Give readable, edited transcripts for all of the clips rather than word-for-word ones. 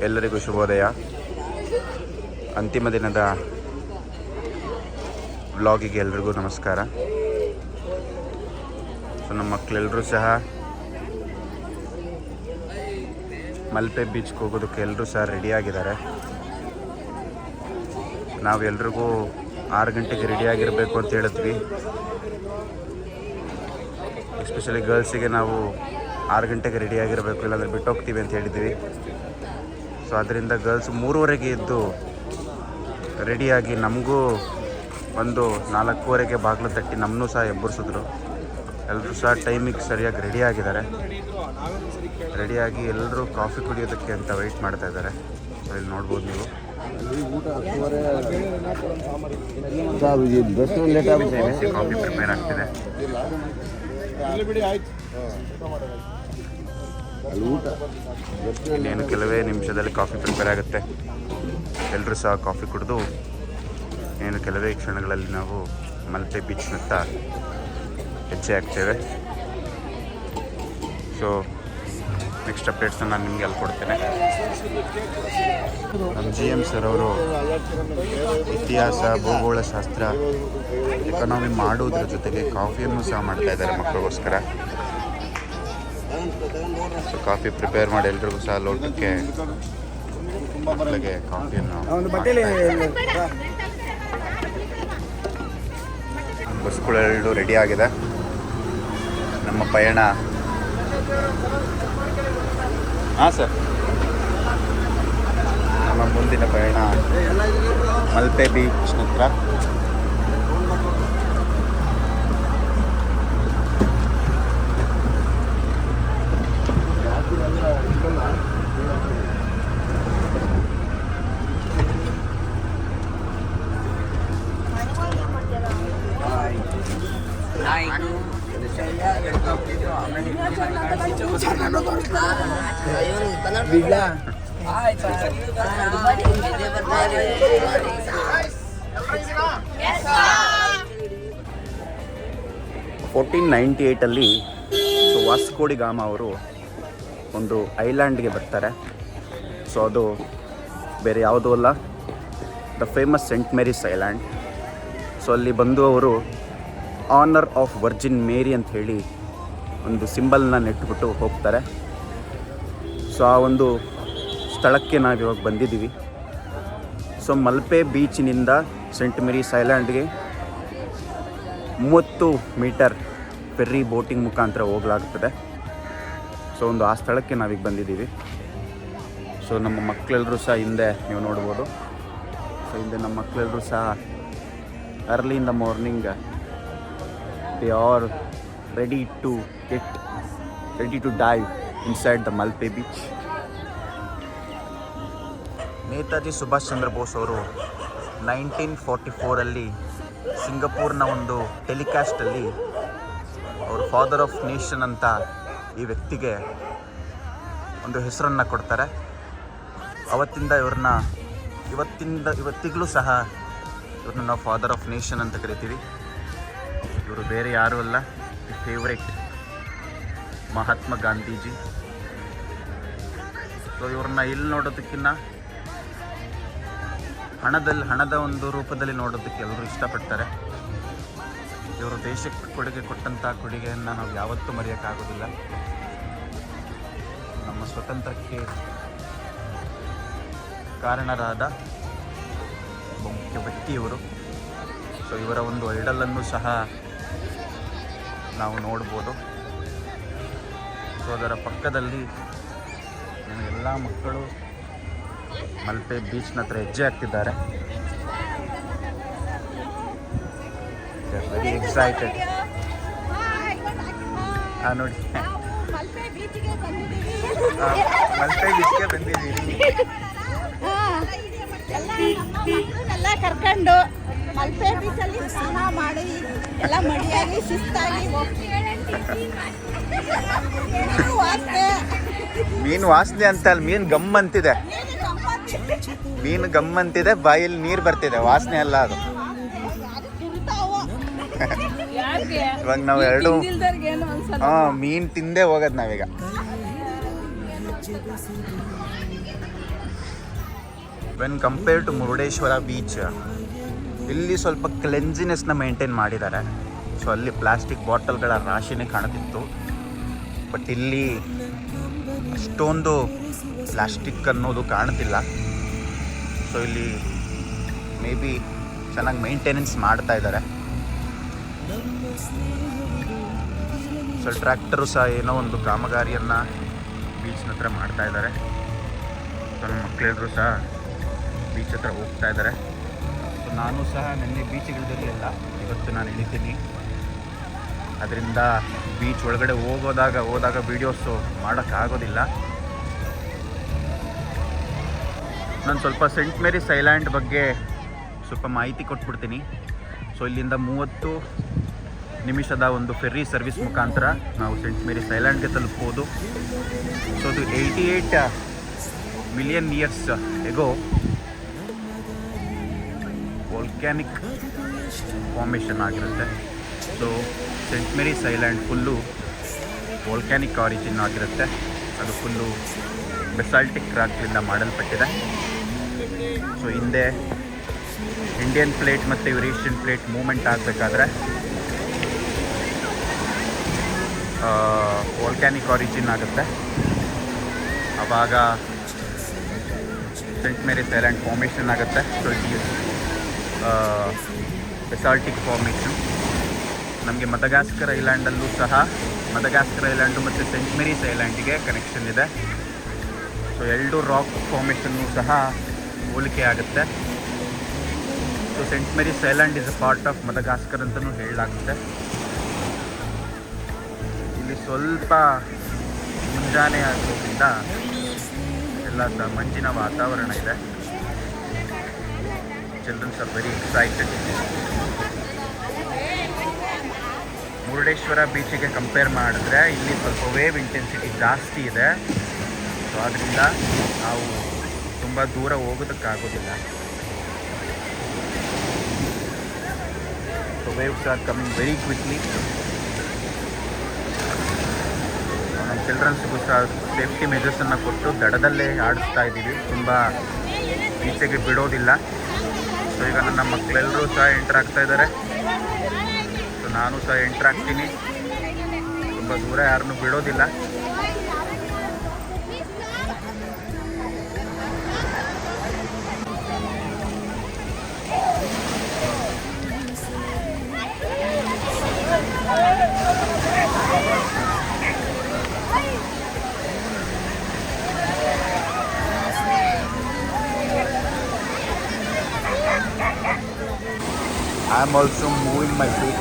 ಎಲ್ಲರಿಗೂ ಶುಭೋದಯ. ಅಂತಿಮ ದಿನದ ವ್ಲಾಗಿಗೆ ಎಲ್ರಿಗೂ ನಮಸ್ಕಾರ. ಸೊ ನಮ್ಮ ಮಕ್ಕಳೆಲ್ಲರೂ ಸಹ ಮಲ್ಪೆ ಬೀಚ್ಗೆ ಹೋಗೋದಕ್ಕೆ ಎಲ್ಲರೂ ಸಹ ರೆಡಿಯಾಗಿದ್ದಾರೆ. ನಾವು ಎಲ್ರಿಗೂ 6 ಗಂಟೆಗೆ ರೆಡಿಯಾಗಿರಬೇಕು ಅಂತ ಹೇಳಿದ್ವಿ. ಎಸ್ಪೆಷಲಿ ಗರ್ಲ್ಸಿಗೆ ನಾವು 6 ಗಂಟೆಗೆ ರೆಡಿಯಾಗಿರಬೇಕು, ಇಲ್ಲಾಂದರೆ ಬಿಟ್ಟು ಹೋಗ್ತೀವಿ ಅಂತ ಹೇಳಿದ್ವಿ. ಸೊ ಅದರಿಂದ ಗರ್ಲ್ಸ್ 3:30ಗೆ ಎದ್ದು ರೆಡಿಯಾಗಿ ನಮಗೂ ಒಂದು 4:15ಗೆ ಬಾಗಿಲು ತಟ್ಟಿ ನಮ್ಮನ್ನೂ ಸಹ ಎಬ್ಬರಿಸಿದ್ರು. ಎಲ್ಲರೂ ಸಹ ಟೈಮಿಗೆ ಸರಿಯಾಗಿ ರೆಡಿಯಾಗಿದ್ದಾರೆ. ರೆಡಿಯಾಗಿ ಎಲ್ಲರೂ ಕಾಫಿ ಕುಡಿಯೋದಕ್ಕೆ ಅಂತ ವೆಯ್ಟ್ ಮಾಡ್ತಾ ಇದ್ದಾರೆ. ಸೊ ಇಲ್ಲಿ ನೋಡ್ಬೋದು ನೀವು. ಕಾಫಿ ಪ್ರಿಪೇರ್ ಆಗ್ತಿದೆ. ಇನ್ನೇನು ಕೆಲವೇ ನಿಮಿಷದಲ್ಲಿ ಕಾಫಿ ಪ್ರಿಪೇರ್ ಆಗುತ್ತೆ. ಎಲ್ಲರೂ ಸಹ ಕಾಫಿ ಕುಡಿದು ಏನು ಕೆಲವೇ ಕ್ಷಣಗಳಲ್ಲಿ ನಾವು ಮಲ್ಪೆ ಬೀಚ್ನತ್ತ ಹೆಜ್ಜೆ ಹಾಕ್ತೇವೆ. ಸೊ ನೆಕ್ಸ್ಟ್ ಅಪ್ಡೇಟ್ಸ್ನ ನಾನು ನಿಮಗೆ ಅಲ್ಲಿ ಕೊಡ್ತೇನೆ. ನಮ್ಮ GM ಸರ್ ಅವರು ಇತಿಹಾಸ, ಭೂಗೋಳಶಾಸ್ತ್ರ, ಎಕಾನಮಿ ಮಾಡುವುದ್ರ ಜೊತೆಗೆ ಕಾಫಿಯನ್ನು ಸಹ ಮಾಡ್ತಾ ಇದ್ದಾರೆ ಮಕ್ಕಳಿಗೋಸ್ಕರ. ಸೊ ಕಾಫಿ ಪ್ರಿಪೇರ್ ಮಾಡಿ ಎಲ್ರಿಗೂ ಸಹ ಲೋಟಕ್ಕೆ ಮಕ್ಕಳಿಗೆ ಕಾಫಿಯನ್ನು ಬಸ್ಗಳೆರಡು ರೆಡಿ ಆಗಿದೆ. ನಮ್ಮ ಪಯಣ ಸರ್ ನಮ್ಮ ಮುಂದಿನ ಪಯಣ ಮಲ್ಪೆ ಬೀಚ್ ಹತ್ರ. ಅಲ್ಲಿ ವಾಸ್ಕೋ ಡಿ ಗಾಮಾ ಅವರು ಒಂದು ಐಲ್ಯಾಂಡ್ಗೆ ಬರ್ತಾರೆ. ಸೊ ಅದು ಬೇರೆ ಯಾವುದೂ ಅಲ್ಲ, the famous saint Mary's island. So ಅಲ್ಲಿ ಬಂದು ಅವರು ಆನರ್ ಆಫ್ ವರ್ಜಿನ್ ಮೇರಿ ಅಂತ ಹೇಳಿ ಒಂದು ಸಿಂಬಲ್ನ ನೆಟ್ಬಿಟ್ಟು ಹೋಗ್ತಾರೆ. ಸೊ ಆ ಒಂದು ಸ್ಥಳಕ್ಕೆ ನಾವಿವಾಗ ಬಂದಿದ್ದೀವಿ. ಸೊ ಮಲ್ಪೆ ಬೀಚಿನಿಂದ ಸೆಂಟ್ ಮೇರೀಸ್ ಐಲ್ಯಾಂಡ್ಗೆ 30 ಮೀಟರ್ ಫೆರ್ರಿ ಬೋಟಿಂಗ್ ಮುಖಾಂತರ ಹೋಗಲಾಗ್ತದೆ. ಸೊ ಒಂದು ಆ ಸ್ಥಳಕ್ಕೆ ನಾವೀಗ ಬಂದಿದ್ದೀವಿ. ಸೊ ನಮ್ಮ ಮಕ್ಕಳೆಲ್ಲರೂ ಸಹ ಹಿಂದೆ ನೀವು ನೋಡ್ಬೋದು. ಸೊ ಹಿಂದೆ ನಮ್ಮ ಮಕ್ಕಳೆಲ್ಲರೂ ಸಹ early in the morning they are ready to dive inside the Malpe beach. Netaji Subhash Chandra Bose ಅವರು 1944 ಸಿಂಗಪೂರ್ನ ಒಂದು ಟೆಲಿಕಾಸ್ಟಲ್ಲಿ ಅವರು ಫಾದರ್ ಆಫ್ ನೇಷನ್ ಅಂತ ಈ ವ್ಯಕ್ತಿಗೆ ಒಂದು ಹೆಸರನ್ನು ಕೊಡ್ತಾರೆ. ಅವತ್ತಿಂದ ಇವತ್ತಿಗೂ ಸಹ ಇವ್ರನ್ನ ನಾವು ಫಾದರ್ ಆಫ್ ನೇಷನ್ ಅಂತ ಕರಿತೀವಿ. ಇವರು ಬೇರೆ ಯಾರೂ ಅಲ್ಲ, the favourite Mahatma Gandhiji. So ಇವ್ರನ್ನ ಇಲ್ಲಿ ನೋಡೋದಕ್ಕಿಂತ ಹಣದ ಒಂದು ರೂಪದಲ್ಲಿ ನೋಡೋದಕ್ಕೆ ಎಲ್ಲರೂ ಇಷ್ಟಪಡ್ತಾರೆ. ಇವರು ದೇಶಕ್ಕೆ ಕೊಡುಗೆ ಕೊಟ್ಟಂಥ ಕೊಡುಗೆಯನ್ನು ನಾವು ಯಾವತ್ತೂ ಮರೆಯೋಕ್ಕಾಗೋದಿಲ್ಲ. ನಮ್ಮ ಸ್ವತಂತ್ರಕ್ಕೆ ಕಾರಣರಾದ ಒಬ್ಬ ಮುಖ್ಯ ವ್ಯಕ್ತಿ ಇವರು. ಸೊ ಇವರ ಒಂದು ಐಡಲನ್ನು ಸಹ ನಾವು ನೋಡ್ಬೋದು. ಸೊ ಅದರ ಪಕ್ಕದಲ್ಲಿ ಎಲ್ಲ ಮಕ್ಕಳು ಮಲ್ಪೆ ಬೀಚ್ನ ಹತ್ರ ಹೆಜ್ಜೆ ಹಾಕ್ತಿದ್ದಾರೆ. Very excited. ನೋಡಿ ಮಲ್ಪೆ ಬೀಚ್ಗೆ ಬಂದಿದ್ದೀವಿ. ಎಲ್ಲ ಕರ್ಕೊಂಡು ಮಲ್ಪೆ ಬೀಚಲ್ಲಿ ಸ್ನಾನ ಮಾಡಿ ಎಲ್ಲ ಮಡಿಯಾಗಿ ಶಿಸ್ತಾಗಿ ಮೀನು ವಾಸನೆ ಅಂತ ಅಲ್ಲಿ ಮೀನು ಗಮ್ಮಂತಿದೆ. ಬಾಯಲ್ಲಿ ನೀರು ಬರ್ತಿದೆ, ವಾಸನೆ ಅಲ್ಲ ಅದು. ಇವಾಗ ನಾವು ಎರಡು ಮೀನು ತಿಂದೇ ಹೋಗೋದು ನಾವೀಗ. When compare to Murudeshwar beach, ಇಲ್ಲಿ ಸ್ವಲ್ಪ ಕ್ಲೆನ್ಸಿನೆಸ್ನ ಮೇಂಟೈನ್ ಮಾಡಿದ್ದಾರೆ. ಸೊ ಅಲ್ಲಿ ಪ್ಲಾಸ್ಟಿಕ್ ಬಾಟಲ್ಗಳ ರಾಶಿನೇ ಕಾಣುತ್ತಿತ್ತು. ಬಟ್ ಇಲ್ಲಿ ಅಷ್ಟೊಂದು ಪ್ಲಾಸ್ಟಿಕ್ ಅನ್ನೋದು ಕಾಣ್ತಿಲ್ಲ. ಸೊ ಇಲ್ಲಿ ಮೇ ಬಿ ಚೆನ್ನಾಗಿ ಮೇಂಟೆನೆನ್ಸ್ ಮಾಡ್ತಾ ಇದ್ದಾರೆ. ಸೊ ಟ್ರ್ಯಾಕ್ಟರು ಸಹ ಏನೋ ಒಂದು ಕಾಮಗಾರಿಯನ್ನು ಬೀಚ್ನ ಹತ್ರ ಮಾಡ್ತಾ ಇದ್ದಾರೆ. ಸೊ ನಮ್ಮ ಮಕ್ಕಳೆಲ್ಲರೂ ಸಹ ಬೀಚ್ ಹತ್ರ ಹೋಗ್ತಾ ಇದ್ದಾರೆ. ಸೊ ನಾನು ಸಹ ನೆನ್ನೆ ಬೀಚ್ಗಳಿರಲಿಲ್ಲ, ಇವತ್ತು ನಾನು ಇಳಿತೀನಿ. ಅದರಿಂದ ಬೀಚ್ ಒಳಗಡೆ ಹೋದಾಗ ವೀಡಿಯೋಸು ಮಾಡೋಕ್ಕಾಗೋದಿಲ್ಲ. ನಾನು ಸ್ವಲ್ಪ ಸೆಂಟ್ ಮೇರಿಸ್ ಐಲ್ಯಾಂಡ್ ಬಗ್ಗೆ ಸ್ವಲ್ಪ ಮಾಹಿತಿ ಕೊಟ್ಬಿಡ್ತೀನಿ. ಸೊ ಇಲ್ಲಿಂದ 30 ನಿಮಿಷದ ಒಂದು ಫೆರ್ರಿ ಸರ್ವಿಸ್ ಮುಖಾಂತರ ನಾವು ಸೆಂಟ್ ಮೇರಿಸ್ ಐಲ್ಯಾಂಡ್ಗೆ ತಲುಪ್ಬೋದು. ಸೊ ಅದು 88 million years ago volcanic formation ಆಗಿರುತ್ತೆ. So Saint Mary's island full volcanic origin ಆಗಿರುತ್ತೆ. ಅದು ಫುಲ್ಲು ಬೆಸಾಲ್ಟಿಕ್ ರಾಕ್ಲಿಂದ ಮಾಡಲ್ಪಟ್ಟಿದೆ. ಸೊ ಹಿಂದೆ ಇಂಡಿಯನ್ ಪ್ಲೇಟ್ ಮತ್ತು ಯುರೇಷಿಯನ್ ಪ್ಲೇಟ್ ಮೂವ್ಮೆಂಟ್ ಆಗಬೇಕಾದ್ರೆ ವೋಲ್ಕ್ಯಾನಿಕ್ ಆರಿಜಿನ್ ಆಗುತ್ತೆ. ಆವಾಗ ಸೆಂಟ್ ಮೇರಿಸ್ ಐಲ್ಯಾಂಡ್ ಫಾರ್ಮೇಷನ್ ಆಗುತ್ತೆ. So basaltic formation. ನಮಗೆ ಮದಗಾಸ್ಕರ್ ಐಲ್ಯಾಂಡಲ್ಲೂ ಸಹ ಮದಗಾಸ್ಕರ್ ಐಲ್ಯಾಂಡು ಮತ್ತು ಸೆಂಟ್ ಮೇರಿಸ್ ಐಲ್ಯಾಂಡಿಗೆ ಕನೆಕ್ಷನ್ ಇದೆ. ಸೊ 2 ರಾಕ್ ಫಾರ್ಮೇಷನ್ನು ಸಹ ಹೋಲಿಕೆ ಆಗುತ್ತೆ. So Saint Mary's island is a part of Madagascar ಅಂತಲೂ ಹೇಳಲಾಗುತ್ತೆ. ಇಲ್ಲಿ ಸ್ವಲ್ಪ ಮುಂಜಾನೆ ಆಗೋದ್ರಿಂದ ಎಲ್ಲ ಸಹ ಮಂಜಿನ ವಾತಾವರಣ ಇದೆ. Childrens are very excited. Murudeshwar ಬೀಚಿಗೆ ಕಂಪೇರ್ ಮಾಡಿದ್ರೆ ಇಲ್ಲಿ ಸ್ವಲ್ಪ ವೇವ್ ಇಂಟೆನ್ಸಿಟಿ ಜಾಸ್ತಿ ಇದೆ. ಸೊ ಆದ್ದರಿಂದ ನಾವು ತುಂಬ ದೂರ ಹೋಗೋದಕ್ಕಾಗೋದಿಲ್ಲ. So waves are coming very quickly. ನಮ್ಮ ಚಿಲ್ಡ್ರನ್ಸ್ಗೂ ಸಹ ಸೇಫ್ಟಿ ಮೆಜರ್ಸನ್ನು ಕೊಟ್ಟು ದಡದಲ್ಲೇ ಆಡಿಸ್ತಾ ಇದ್ದೀವಿ, ತುಂಬ ಈಚೆಗೆ ಬಿಡೋದಿಲ್ಲ. ಸೊ ಈಗ ನನ್ನ ಮಕ್ಕಳೆಲ್ಲರೂ ಸಹ ಎಂಟರ್ ಆಗ್ತಾ ಇದ್ದಾರೆ. ಸೊ ನಾನು ಸಹ ಎಂಟರ್ ಆಗ್ತೀನಿ. ತುಂಬ ದೂರ ಯಾರನ್ನೂ ಬಿಡೋದಿಲ್ಲ. I am also moving my feet.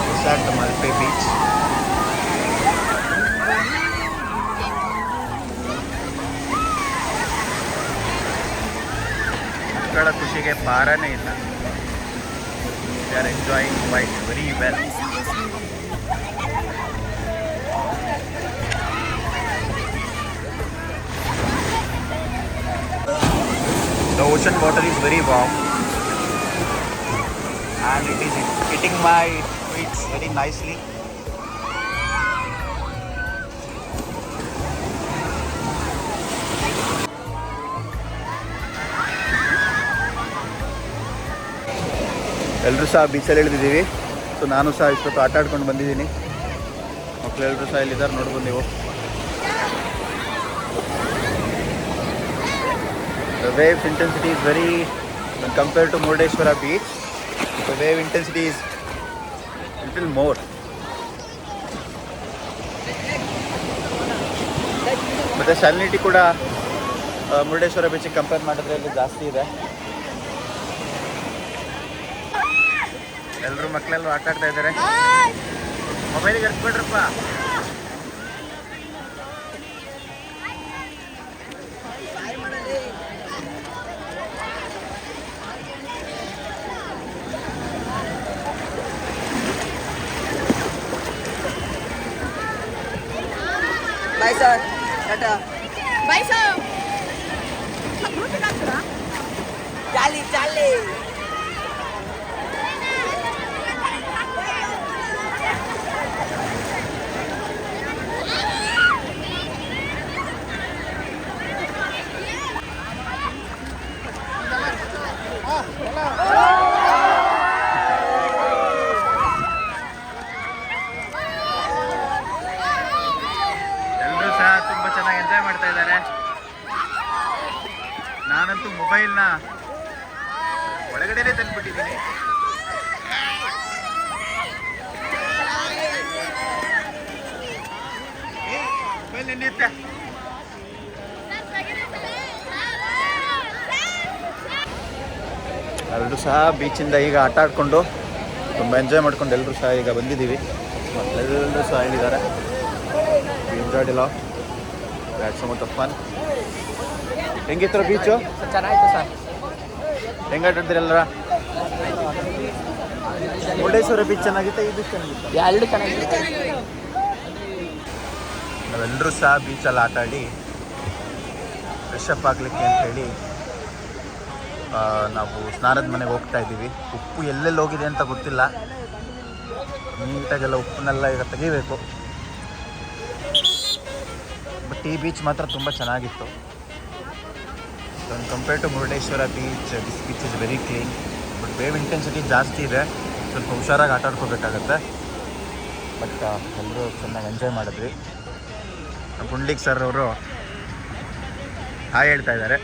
It's at the Malpe beach. ಮಕ್ಕಳ ಖುಷಿಗೆ ಪಾರನೇ ಇಲ್ಲ. They are enjoying quite very well. The ocean water is very warm. And it is hitting my feet very nicely. ಎಲ್ಲರೂ ಸಹ ಬೀಚಲ್ಲಿ ಇಳಿದಿದ್ದೀವಿ. So ನಾನು ಸಹ ಇಷ್ಟೊತ್ತು ಆಟ ಆಡ್ಕೊಂಡು ಬಂದಿದ್ದೀನಿ. ಮಕ್ಕಳೆಲ್ಲರೂ ಸಹ ಇಲ್ಲಿದ್ದಾರೆ, ನೋಡ್ಬೋದು ನೀವು. The waves intensity is very, when compared to Murdeshwara beach, the wave intensity is little more. ಮತ್ತು ಶಾಲಿನಿಟಿ ಕೂಡ ಮುರುಡೇಶ್ವರ ಬೀಚಿಗೆ ಕಂಪೇರ್ ಮಾಡಿದ್ರೆ ಇಲ್ಲಿ ಜಾಸ್ತಿ ಇದೆ. ಎಲ್ಲರೂ ಮಕ್ಕಳೆಲ್ಲರೂ ಆಟ ಆಡ್ತಾ ಇದ್ದಾರೆ. ಮೊಬೈಲಿಗೆ ಎರ್ಸ್ಬಿಡ್ರಪ್ಪ. Bye sir, tata. Bye sir. ಚಾಲಿ ಚಾಲಿ. ನಾನಂತೂ ಮೊಬೈಲ್ನ ಒಳಗಡೆನೆ ತಂದ್ಬಿಟ್ಟಿದ್ದೀನಿ. ಮೊಬೈಲ್ ನಿನ್ನಿತ್ತೆ. ಎಲ್ಲರೂ ಸಹ ಬೀಚಿಂದ ಈಗ ಆಟ ಆಡಿಕೊಂಡು ತುಂಬ ಎಂಜಾಯ್ ಮಾಡ್ಕೊಂಡು ಎಲ್ಲರೂ ಸಹ ಈಗ ಬಂದಿದ್ದೀವಿ. ಮಕ್ಕಳೆಲ್ಲರೂ ಸಹ ಹೇಳಿದ್ದಾರೆ ಎಂಜಾಯ್ಡ್ ಇಲ್ಲ, that's so much of fun. ಹೆಂಗಿತ್ತು ಬೀಚು? ಚೆನ್ನಾಗಿತ್ತು ಸರ್. ಹೆಂಗೆ ಆಟಾಡ್ತೀರಿ ಎಲ್ಲರ? ಮುರುಡೇಶ್ವರ ಬೀಚ್ ಚೆನ್ನಾಗಿತ್ತು, ಈ ಬೀಚ್ ಚೆನ್ನಾಗಿತ್ತು? ಎರಡು ಚೆನ್ನಾಗಿತ್ತು. ನಾವೆಲ್ಲರೂ ಸಹ ಬೀಚಲ್ಲಿ ಆಟಾಡಿ ಫ್ರೆಶ್ ಅಪ್ ಆಗಲಿಕ್ಕೆ ಅಂತೇಳಿ ನಾವು ಸ್ನಾನದ ಮನೆಗೆ ಹೋಗ್ತಾ ಇದ್ದೀವಿ. ಉಪ್ಪು ಎಲ್ಲೆಲ್ಲಿ ಹೋಗಿದೆ ಅಂತ ಗೊತ್ತಿಲ್ಲ, ನೀಟಾಗೆಲ್ಲ ಉಪ್ಪನ್ನೆಲ್ಲ ಈಗ ತೆಗಿಬೇಕು. ಬಟ್ ಈ ಬೀಚ್ ಮಾತ್ರ ತುಂಬ ಚೆನ್ನಾಗಿತ್ತು. Compare to Murudeshwar beach, this beach is very clean. But wave intensity ಜಾಸ್ತಿ ಇದೆ, ಸ್ವಲ್ಪ ಹುಷಾರಾಗಿ ಆಟ ಆಡ್ಕೋಬೇಕಾಗತ್ತೆ. ಬಟ್ ಎಲ್ಲರೂ ಚೆನ್ನಾಗಿ ಎಂಜಾಯ್ ಮಾಡಿದ್ವಿ. ಪುಂಡ್ಲಿಕ್ ಸರ್ ಅವರು ಹಾಯ್ ಹೇಳ್ತಾ ಇದ್ದಾರೆ.